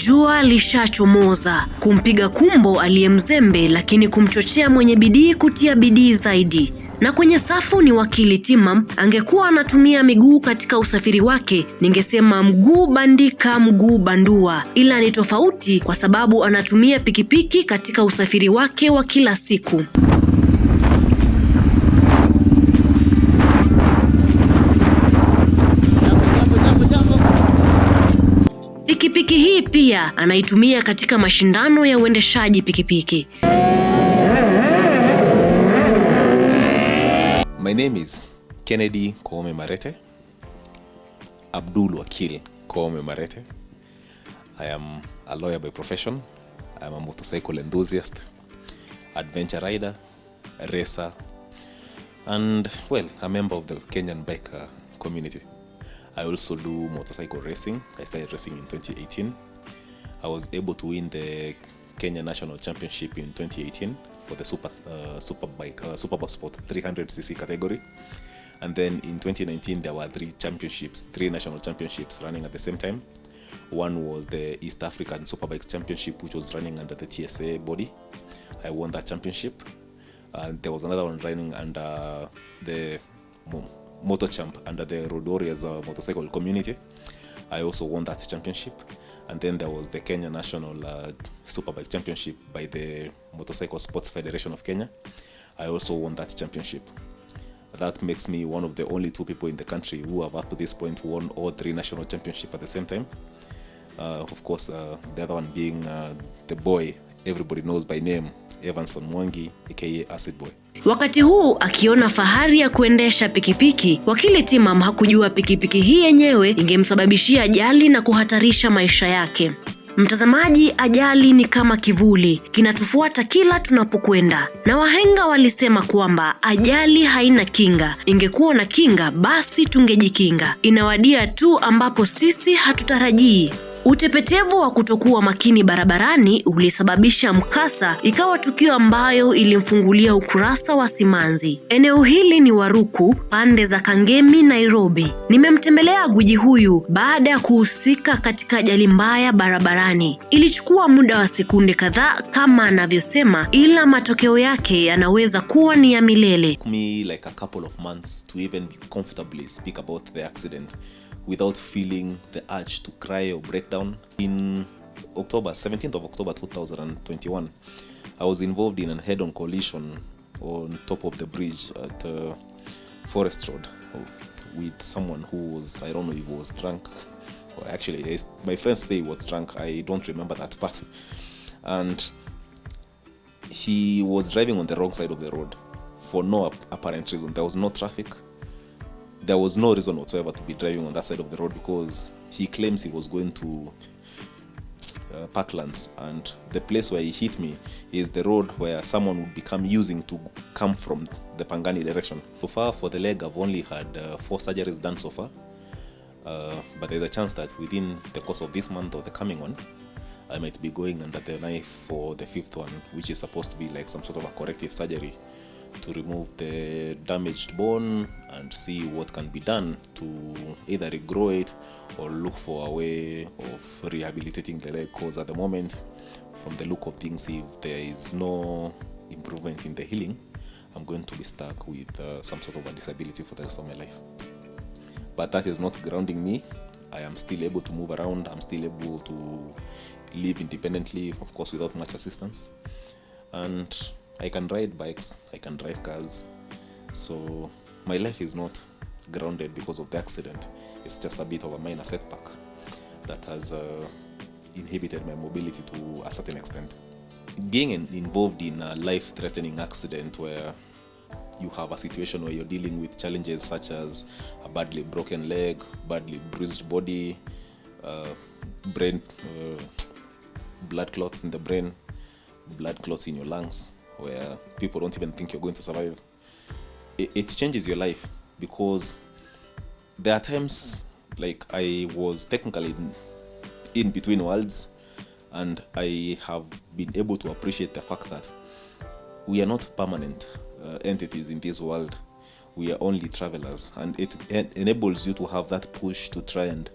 Jua lishachomoza, kumpiga kumbo aliyemzembe lakini kumchochea mwenye bidii kutia bidii zaidi. Na kwenye safu ni Wakili Timam. Angekuwa anatumia miguu katika usafiri wake, ningesema mguu bandika mguu bandua, ila ni tofauti kwa sababu anatumia pikipiki katika usafiri wake wa kila siku. Pikipiki hii pia anaitumia katika mashindano ya uendeshaji pikipiki. My name is Kennedy Koome Marete. Abdul Wakil Koome Marete. I am a lawyer by profession. I am a motorcycle enthusiast, adventure rider, racer, and a member of the Kenyan biker community. I also do motorcycle racing. I started racing in 2018. I was able to win the Kenya National Championship in 2018 for the Superbike, Superbike Sport 300cc category. And then in 2019 there were three national championships running at the same time. One was the East African Superbike Championship, which was running under the TSA body. I won that championship. There was another one running under the Moto champ under the Road Warriors motorcycle community. I also won that championship. And then there was the Kenya National Superbike Championship by the Motorcycle Sports Federation of Kenya. I also won that championship. That makes me one of the only two people in the country who have up to this point won all three national championships at the same time. Of course, the other one being the boy everybody knows by name, Evanson Mwangi, aka Acid Boy. Wakati huu akiona fahari ya kuendesha pikipiki, Wakili Timam hakujua pikipiki hii yenyewe ingemsababishia ajali na kuhatarisha maisha yake. Mtazamaji, ajali ni kama kivuli, kinatufuata kila tunapokwenda. Na wahenga walisema kwamba ajali haina kinga. Ingekuwa na kinga, basi tungejikinga. Inawadia tu ambapo sisi hatutarajii. Utepetevu wa kutokuwa makini barabarani ulisababisha mkasa, ikawa tukio ambayo ilimfungulia ukurasa wa simanzi. Eneo hili ni Waruku, pande za Kangemi, Nairobi. Nimemtembelea gwiji huyu baada ya kuhusika katika ajali mbaya barabarani. Ilichukua muda wa sekunde kadhaa kama anavyosema, ila matokeo yake yanaweza kuwa ni ya milele. It took me like a couple of months to even comfortably speak about the accident without feeling the urge to cry or break down. In 17th of October 2021, I was involved in a head-on collision on top of the bridge at Forest Road with someone who was, I don't know if he was drunk, or actually my friends say he was drunk, I don't remember that part. And he was driving on the wrong side of the road for no apparent reason. There was no traffic. There was no reason whatsoever to be driving on that side of the road because he claims he was going to Parklands, and the place where he hit me is the road where someone would become using to come from the Pangani direction. So far for the leg, I've only had 4 surgeries done so far, but there's a chance that within the course of this month or the coming one, I might be going under the knife for the 5th one, which is supposed to be like some sort of a corrective surgery to remove the damaged bone and see what can be done to either regrow it or look for a way of rehabilitating the leg, because at the moment, from the look of things, if there is no improvement in the healing, I'm going to be stuck with some sort of a disability for the rest of my life. But that is not grounding me. I am still able to move around. I'm still able to live independently, of course without much assistance, and I can ride bikes, I can drive cars, so my life is not grounded because of the accident. It's just a bit of a minor setback that has inhibited my mobility to a certain extent. Being involved in a life-threatening accident where you have a situation where you're dealing with challenges such as a badly broken leg, badly bruised body, brain, blood clots in the brain, blood clots in your lungs, where people don't even think you're going to survive. It changes your life, because there are times like I was technically in between worlds, and I have been able to appreciate the fact that we are not permanent entities in this world. We are only travelers, and it enables you to have that push to try and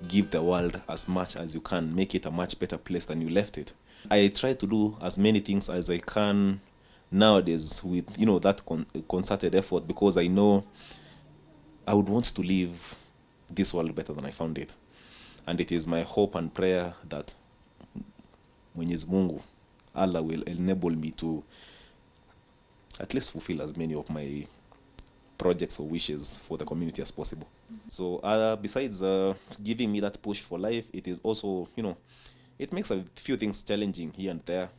give the world as much as you can, make it a much better place than you left it. I try to do as many things as I can nowadays with, that concerted effort, because I know I would want to leave this world better than I found it. And it is my hope and prayer that Mwenyezi Mungu, Allah, will enable me to at least fulfill as many of my projects or wishes for the community as possible. So besides giving me that push for life, it is also, it makes a few things challenging here and there.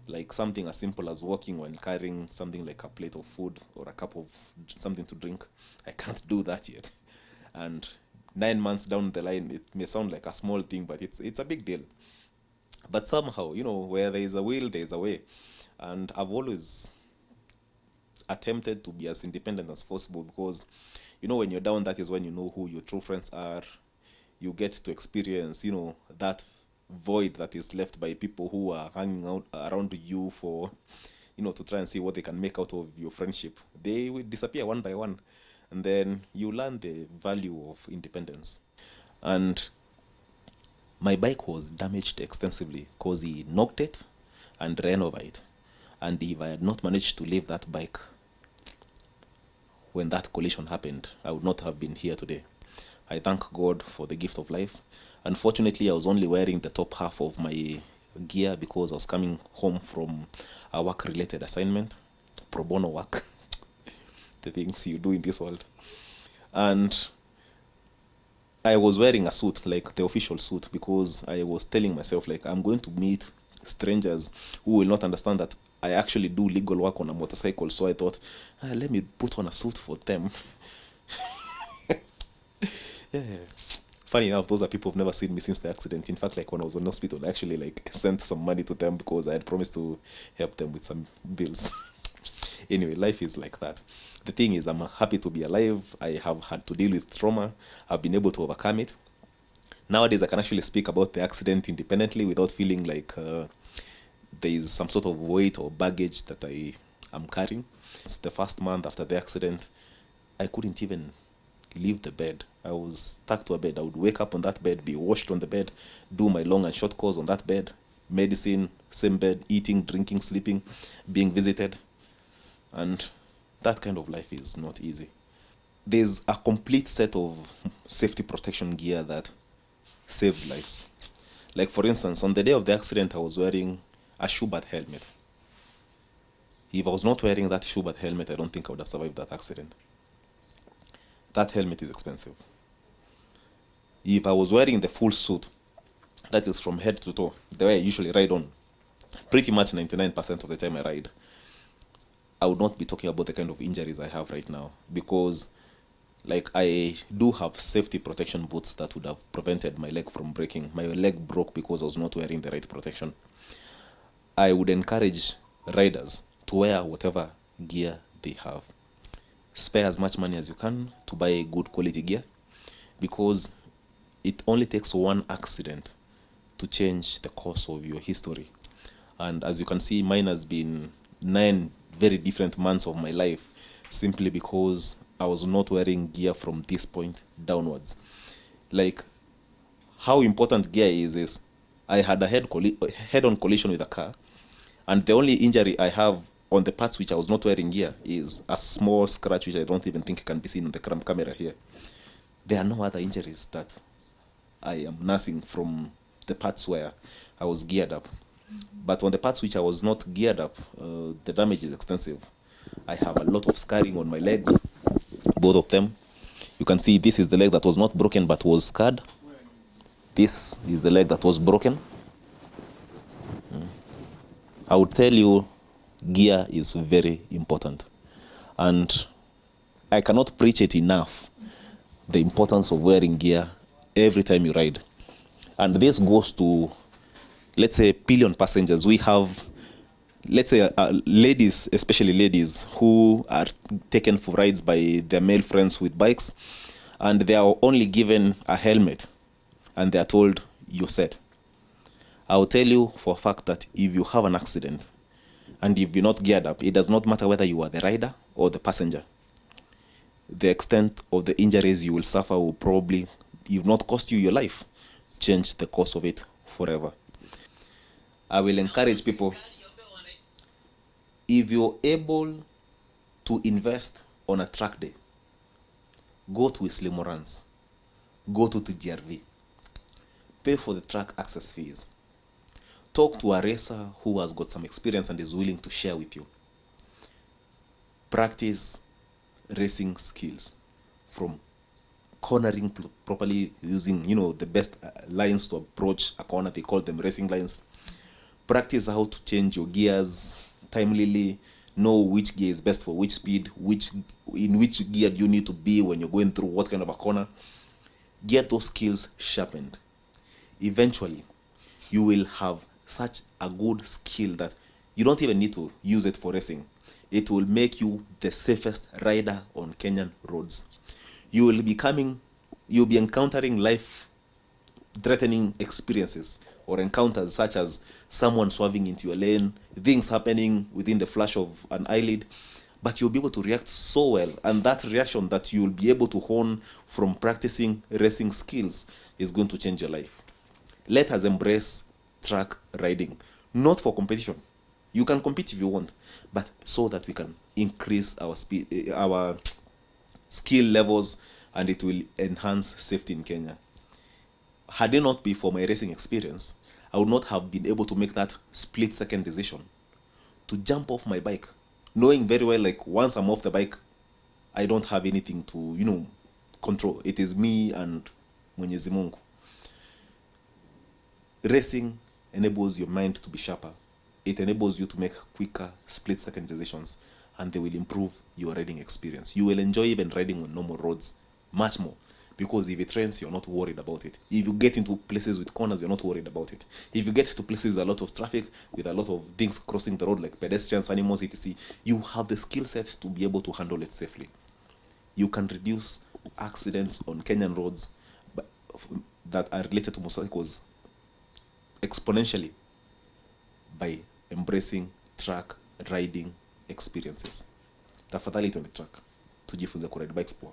Like something as simple as walking when carrying something like a plate of food or a cup of something to drink. I can't do that yet. And 9 months down the line, it may sound like a small thing, but it's a big deal. But somehow, where there is a will, there is a way. And I've always attempted to be as independent as possible, because, when you're down, that is when you know who your true friends are. You get to experience, that void that is left by people who are hanging out around you for, to try and see what they can make out of your friendship. They will disappear one by one, and then you learn the value of independence. And my bike was damaged extensively because he knocked it and ran over it. And if I had not managed to leave that bike when that collision happened, I would not have been here today. I thank God for the gift of life. Unfortunately, I was only wearing the top half of my gear because I was coming home from a work-related assignment, pro bono work, the things you do in this world. And I was wearing a suit, like the official suit, because I was telling myself, like, I'm going to meet strangers who will not understand that I actually do legal work on a motorcycle. So I thought, let me put on a suit for them. Yeah. Funny enough, those are people who've never seen me since the accident. In fact, like when I was in hospital, I actually sent some money to them because I had promised to help them with some bills. Anyway, life is like that. The thing is, I'm happy to be alive. I have had to deal with trauma. I've been able to overcome it. Nowadays, I can actually speak about the accident independently without feeling like there is some sort of weight or baggage that I am carrying. It's the first month after the accident, I couldn't even leave the bed. I was stuck to a bed. I would wake up on that bed, be washed on the bed, do my long and short course on that bed, medicine, same bed, eating, drinking, sleeping, being visited. And that kind of life is not easy. There's a complete set of safety protection gear that saves lives. Like for instance, on the day of the accident, I was wearing a Schubert helmet. If I was not wearing that Schubert helmet, I don't think I would have survived that accident. That helmet is expensive. If I was wearing the full suit, that is from head to toe, the way I usually ride on, pretty much 99% of the time I ride, I would not be talking about the kind of injuries I have right now, because I do have safety protection boots that would have prevented my leg from breaking. My leg broke because I was not wearing the right protection. I would encourage riders to wear whatever gear they have. Spare as much money as you can to buy good quality gear, because it only takes one accident to change the course of your history. And as you can see, mine has been 9 very different months of my life simply because I was not wearing gear from this point downwards. How important gear is I had a head-on collision with a car, and the only injury I have on the parts which I was not wearing gear is a small scratch which I don't even think can be seen on the camera here. There are no other injuries that I am nursing from the parts where I was geared up. But on the parts which I was not geared up, the damage is extensive. I have a lot of scarring on my legs, both of them. You can see this is the leg that was not broken but was scarred. This is the leg that was broken. I would tell you, gear is very important. And I cannot preach it enough, the importance of wearing gear every time you ride. And this goes to, let's say, pillion passengers. We have, let's say, ladies, especially ladies, who are taken for rides by their male friends with bikes, and they are only given a helmet, and they are told, you're set. I will tell you for a fact that if you have an accident, and if you're not geared up, it does not matter whether you are the rider or the passenger. The extent of the injuries you will suffer will probably if not cost you your life, change the course of it forever. I will encourage people, if you're able to invest on a track day, go to Islimo Runs, go to TGRV, pay for the track access fees, talk to a racer who has got some experience and is willing to share with you. Practice racing skills, from cornering properly, using the best lines to approach a corner. They call them racing lines. Practice how to change your gears timely, know which gear is best for which speed, in which gear do you need to be when you're going through what kind of a corner. Get those skills sharpened. Eventually you will have such a good skill that you don't even need to use it for racing. It will make you the safest rider on Kenyan roads. You'll be encountering life-threatening experiences or encounters, such as someone swerving into your lane, things happening within the flash of an eyelid, but you'll be able to react so well, and that reaction that you'll be able to hone from practicing racing skills is going to change your life. Let us embrace track riding, not for competition. You can compete if you want, but so that we can increase our speed, our skill levels, and it will enhance safety in Kenya. Had it not been for my racing experience, I would not have been able to make that split-second decision to jump off my bike, knowing very well, like, once I'm off the bike, I don't have anything to, control. It is me and Mwenyezi Mungu. Racing enables your mind to be sharper. It enables you to make quicker split-second decisions, and they will improve your riding experience. You will enjoy even riding on normal roads much more, because if it rains, you're not worried about it. If you get into places with corners, you're not worried about it. If you get to places with a lot of traffic, with a lot of things crossing the road, like pedestrians, animals, etc., you have the skill set to be able to handle it safely. You can reduce accidents on Kenyan roads that are related to motorcycles exponentially by embracing track riding experiences. Tafadhali tuende track, tujifunze kuride bikes poa.